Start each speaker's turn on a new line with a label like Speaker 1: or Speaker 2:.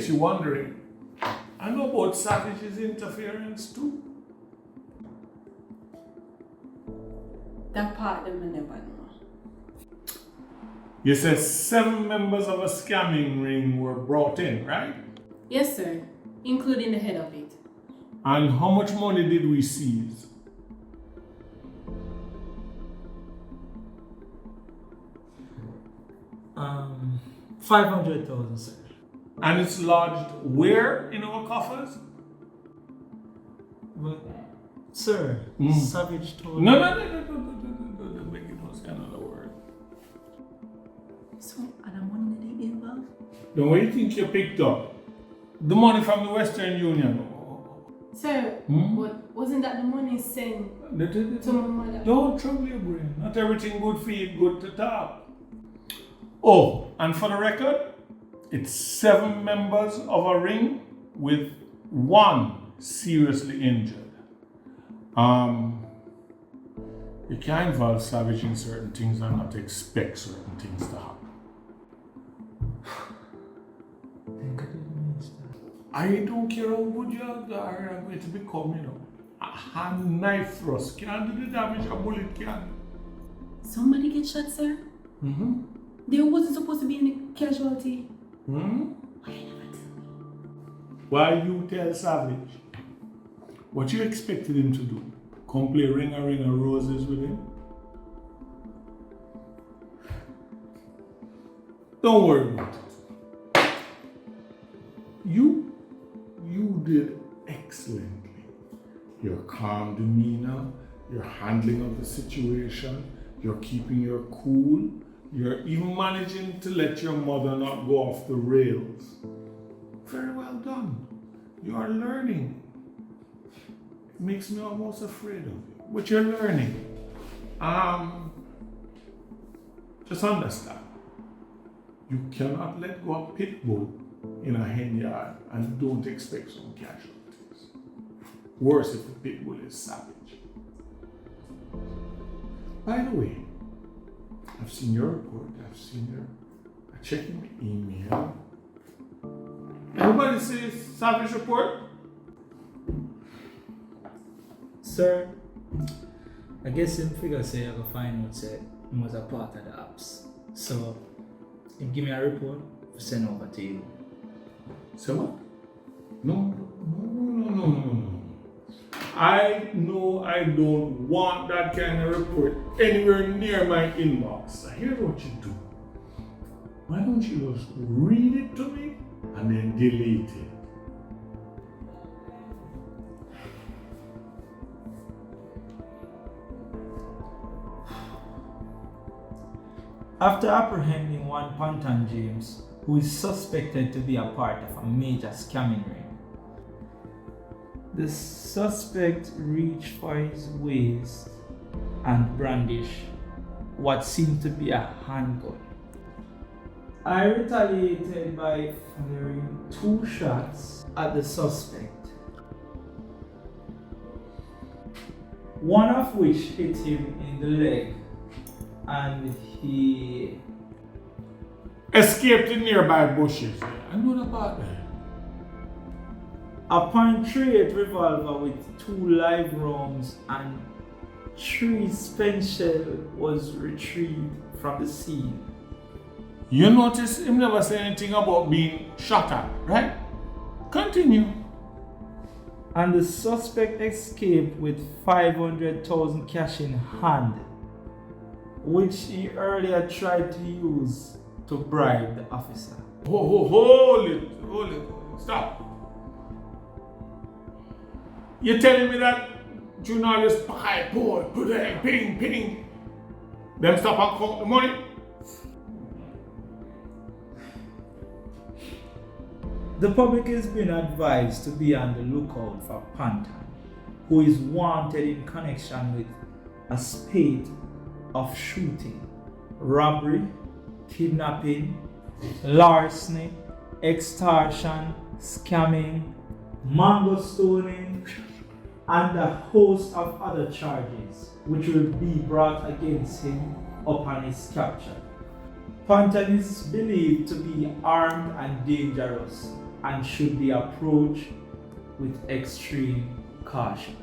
Speaker 1: case you're wondering, I know about Savage's interference too.
Speaker 2: That part them I never know.
Speaker 1: You said 7 members of a scamming ring were brought in, right?
Speaker 2: Yes, sir. Including the head of it.
Speaker 1: And how much money did we seize?
Speaker 3: Um, 500,000, sir.
Speaker 1: And it's lodged where in our coffers?
Speaker 3: But, sir, Savage told
Speaker 1: No,
Speaker 3: me.
Speaker 1: Make it was another word.
Speaker 2: So, are the money that they involved?
Speaker 1: Then what do you think you picked up? The money from the Western Union.
Speaker 2: Sir, but wasn't that the money sent to my mother?
Speaker 1: Don't trouble your brain. Not everything good for you, good to talk. Oh, and for the record, it's 7 members of a ring with 1 seriously injured. You can't involve Savage in certain things and not expect certain things to happen.
Speaker 3: Thank goodness.
Speaker 1: I don't care how good you are going to become, you know. A hand knife thrust can't do the damage a bullet can.
Speaker 2: Somebody get shot, sir? They wasn't supposed to be in the casualty. Why you never tell me?
Speaker 1: Why you tell Savage? What you expected him to do? Come play ring a roses with him? Don't worry about it. You did excellently. Your calm demeanor, your handling of the situation, you're keeping your cool, you're even managing to let your mother not go off the rails. Very well done. You are learning. It makes me almost afraid of you, but you're learning. Just understand. You cannot let go of Pitbull in a hen yard and don't expect some casualties. Worse if the Pitbull is savage. By the way, I've seen your report, I'm checking my email. Everybody see Savage report?
Speaker 3: Sir, I guess him figure say I go find out say he was a part of the apps. So, him give me a report to send over to you.
Speaker 1: So what? No. I know I don't want that kind of report anywhere near my inbox. So here's what you do. Why don't you just read it to me and then delete it?
Speaker 3: After apprehending one Pantan James, who is suspected to be a part of a major scamming ring, the suspect reached for his waist and brandished what seemed to be a handgun. I retaliated by firing 2 shots at the suspect, one of which hit him in the leg, and he
Speaker 1: Escaped in nearby bushes. I know about that.
Speaker 3: a .38 revolver with 2 live rounds and 3 spent shells was retrieved from the scene.
Speaker 1: You notice him never say anything about being shot at, right? Continue.
Speaker 3: And the suspect escaped with 500,000 cash in hand, which he earlier tried to use to bribe the officer.
Speaker 1: Hold it. Stop. You're telling me that journalists ping. Them stop and count the money?
Speaker 3: The public is being advised to be on the lookout for Pantan, who is wanted in connection with a spate of shooting, robbery, kidnapping, larceny, extortion, scamming, mango stoning, and a host of other charges which will be brought against him upon his capture. Pantan is believed to be armed and dangerous, and should be approached with extreme caution.